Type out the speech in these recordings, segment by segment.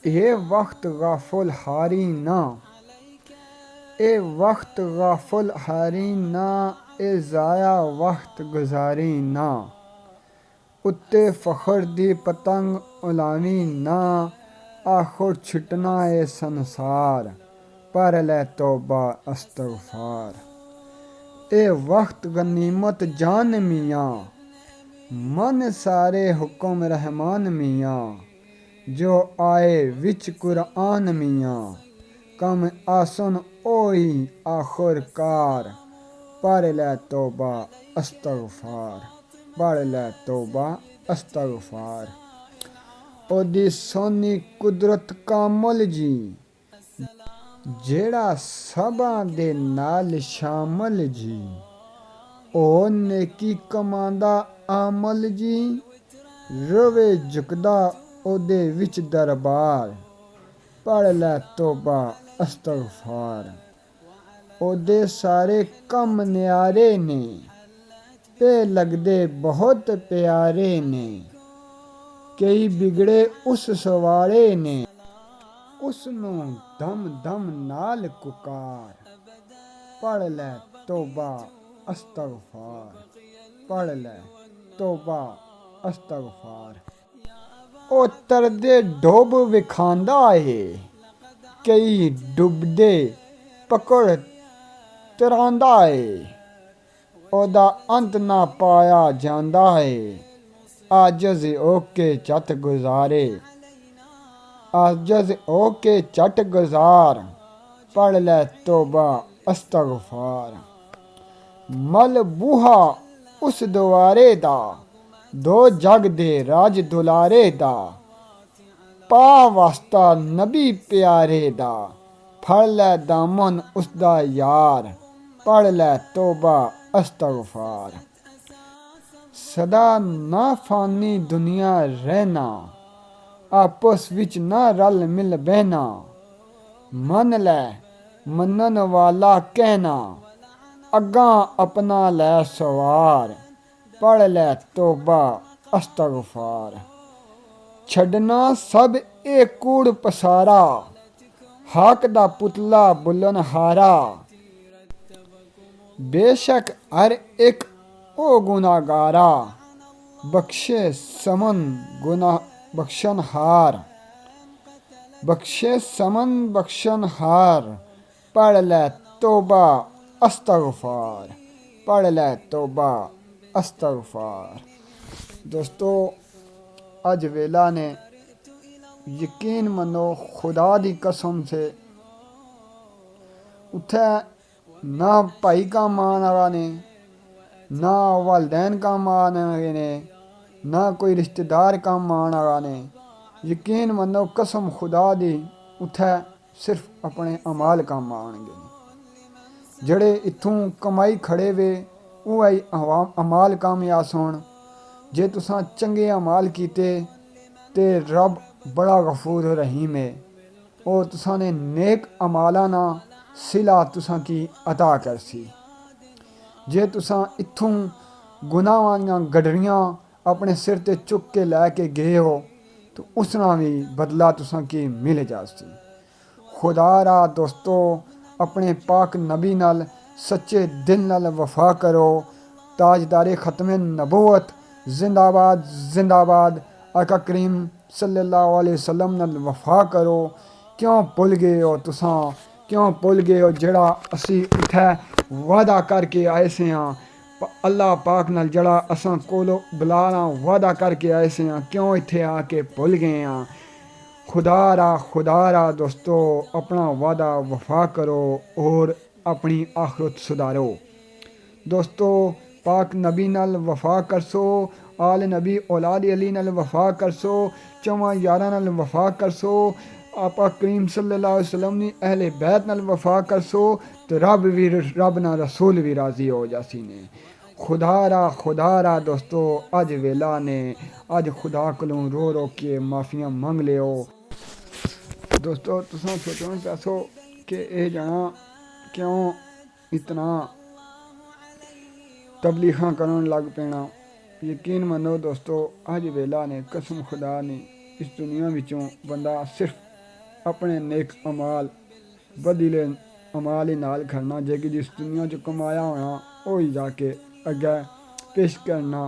ये वक्त गाफुल हारी ना, ए वक्त गाफुल हारी ना, ए ज़ाया वक्त गुजारी ना। उत्ते फ़ख्र दी पतंग उलावी ना, आखुर छुटना ए संसार, पर लै तौबा अस्तगफार। ए वक्त गनीमत जान मियाँ, मन सारे हुक्म रहमान मियाँ। जो आए विच कुरआन मियाँ, कम आसन ओही आखिरकार, पढ़ लै तौबा अस्तगफार, पढ़ लै तौबा अस्तगफार। ओदी सोनी कुदरत कामल जी, जेड़ा सबां दे नाल शामल जी। ओ नेकी कमांदा आमल जी, रवे झुकदा ओदे विच दरबार, पढ़ लै तौबा अस्तगफार। ओदे सारे कम न्यारे ने, ते लगदे बहुत प्यारे ने। कई बिगड़े उस सवारे ने, उसनू दम दम नाल कुकार, पढ़ लै तौबा अस्तगफार, पढ़ लै तौबा अस्तगफार। ओ तरदे डोब विखांदा ए, कई डुबदे पकड़ तरांदा ए। ओदा अंत ना पाया जांदा ए, आजज़ होके झट गुज़ारे, आजज़ होके झट गुज़ार, पढ़ लै तौबा अस्तगफार। मल बूहा उस दुआरे दा, दो जग दे राज दुलारे दा। पा वास्ता नबी प्यारे दा, फड़ लै दामन उसदा यार, पढ़ लै तौबा अस्तगफार। सदा ना फानी दुनिया रहना, आपस विच ना रल मिल बहना। मन लै मनन वाला कहना, अग्गां अपना लै सवार, पढ़ लै तौबा अस्तगफार। छड्डना सब ए कूड़ पसारा, हक दा पुतला बुलन हारा। बेशक हर एक ओ गुनाहगारा, बख्शे समन गुनाह बख्शनहार, बख्शे समन बख्शनहार, पढ़ लै तौबा अस्तगफार, पढ़ लै तौबा अस्तगफार। दोस्तों अज वेला ने यकीन मनो खुदा दी कसम से, उत्थै ना भाई कम्म आने आह्ला ने, ना वालदैन कम्म आने आह्ले ने, ना कोई रिश्तेदार कम्म आने आह्ला ने। यकीन मनो कसम खुदा दी, उत्थै सिर्फ अपने अमाल कम्म आनगे। जेह्ड़े इत्थूं कमाई खड़े वे ओह् अमाल कामयाब होन। जे तुसां चंगे अमाल कीते ते रब बड़ा गफूर रहीम है, ओह् तुसां ने नेक अमालां ना सिला तुसां की अता करसी। जे तुसां इत्थूं गुनाहां दियां गडरियां अपने सिर ते चुक के लैके गए हो, तो उसना भी बदला तुसां की मिल जासी। खुदा रा दोस्तों अपने पाक नबी नाल सच्चे दिल नाल वफा करो। ताजदारे ख़त्मे नबूवत जिंदाबाद जिंदाबाद। आका करीम सल्लल्लाहु अलैहि वसल्लम नाल वफा करो। क्यों भुल गए हो तुसां, क्यों भुल गए हो जेड़ा असी उत्थै वादा करके आए से हाँ। अल्लाह पाक नाल जड़ा असां कोलों बुलाना वादा करके आए से हाँ, क्यों इत्थे आके भुल गए हाँ। खुदा रा दोस्तों अपना वादा वफा करो और अपनी आखरत सुधारो। दोस्तों पाक नबी नाल वफा करसो, आल नबी औलाद अली नाल वफा करसो, चौवां यारां नाल वफा करसो, आपा करीम सल्लल्लाहु अलैहि वसल्लम दी अहले बैत नाल वफा करसो, तो रब ना रसूल भी राजी हो जासी ने। खुदा रा दोस्तों अज वेला ने, अज खुदा कोलों रो रो के माफियां मंग लियो। दोस्तों तुसां सोचो पैसो कि एह् जना क्यों इतना तबलीगां करन लग पैना। यकीन मनो दोस्तों अज वेला ने कसम खुदा ने इस दुनिया विचों बंदा सिर्फ अपने नेक अमाल बदीले अमाल ही नाल करना, जेकी जिस दुनिया च कमाया होना वो ही जाके अगे पेश करना।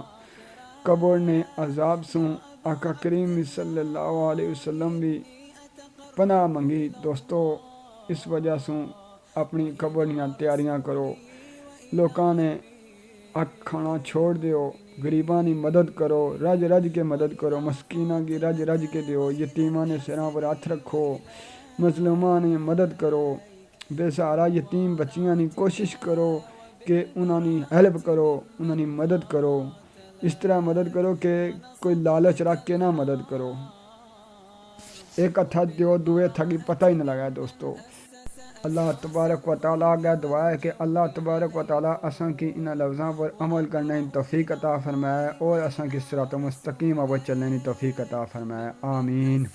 कब्र ने अजाब सूं आका करीम सल्लल्लाहु अलैहि वसल्लम भी पनाह मंगी। दोस्तों इस वजह से अपनी कब्र दियां तैयारियां करो। लोगों ने अख खाना छोड़ दियो, गरीबां की मदद करो, रज रज के मदद करो, मस्कीना की रज रज के दियो, यतीमां ने सिरां पर हथ रखो, मजलूमां ने मदद करो, बेसहारा यतीम बच्चियां की कोशिश करो कि उन्होंने हेल्प करो, उन्होंने मदद करो। इस तरह मदद करो कि कोई लालच रख के ना मदद करो। एक हथा दियो दुए हथा की पता ही ना लगा। दोस्तों अल्लाह तबारक व तआला का दुआ है कि अल्लाह तबारक व तआला असां की इन लफ्ज़ों पर अमल करने की तौफीक अता फरमाए और असां की सिरात मुस्तकीम पर चलने की तौफीक अता फरमाए। आमीन।